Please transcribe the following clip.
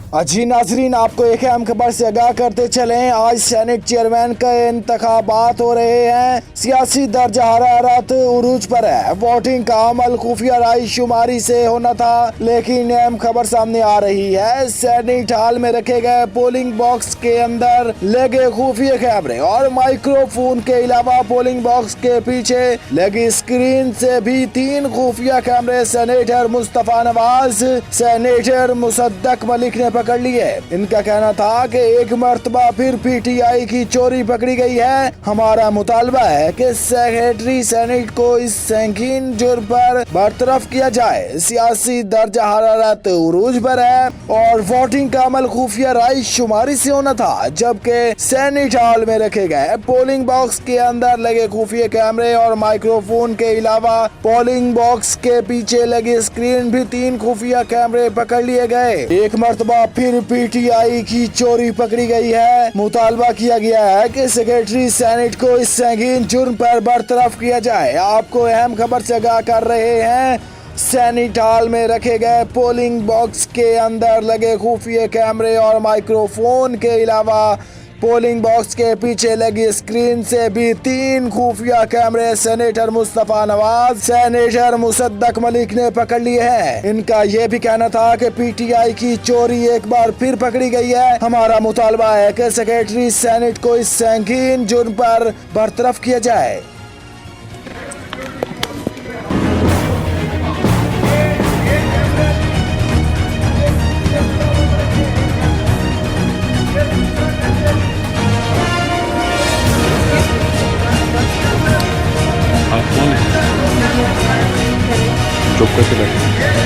अजी नाजरीन, आपको एक अहम खबर से आगाह करते चलें। आज सेनेट चेयरमैन के इंतखाबात हो रहे हैं। सियासी दर्जा हरारत उरूज पर है। वोटिंग का अमल खुफिया राय शुमारी से होना था, लेकिन अहम खबर सामने आ रही है। सेनेट हाल में रखे गए पोलिंग बॉक्स के अंदर लगे खुफिया कैमरे और माइक्रोफोन के अलावा पोलिंग बॉक्स के पीछे लगी स्क्रीन से भी 3 खुफिया कैमरे सेनेटर मुस्तफा नवाज, सेनेटर मुसद्दक मलिक ने पकड़ लिए। इनका कहना था कि एक मर्तबा फिर पीटीआई की चोरी पकड़ी गई है। हमारा मुतालबा है कि सेक्रेटरी सेनेट को इस संगीन जुर्म पर बरतरफ किया जाए। सियासी दर्जा हरारत उरूज पर है और वोटिंग का अमल खुफिया राय शुमारी से होना था, जबकि सेनेट हॉल में रखे गए पोलिंग बॉक्स के अंदर लगे खुफिया कैमरे और माइक्रोफोन के अलावा पोलिंग बॉक्स के पीछे लगी स्क्रीन भी 3 खुफिया कैमरे पकड़ लिए गए। एक मर्तबा फिर पीटीआई की चोरी पकड़ी गई है। मुतालबा किया गया है कि सेक्रेटरी सेनेट को इस संगीन जुर्म पर बरतरफ किया जाए। आपको अहम खबर से आगाह कर रहे हैं। सेनेट हॉल में रखे गए पोलिंग बॉक्स के अंदर लगे खुफिया कैमरे और माइक्रोफोन के अलावा पोलिंग बॉक्स के पीछे लगी स्क्रीन से भी 3 खुफिया कैमरे सेनेटर मुस्तफा नवाज, सेनेटर मुसद्दक मलिक ने पकड़ लिए हैं। इनका ये भी कहना था कि पीटीआई की चोरी एक बार फिर पकड़ी गई है। हमारा मुतालबा है कि सेक्रेटरी सेनेट को इस संगीन जुर्म पर बरतरफ किया जाए। आप कौन है? चुप करके बैठो।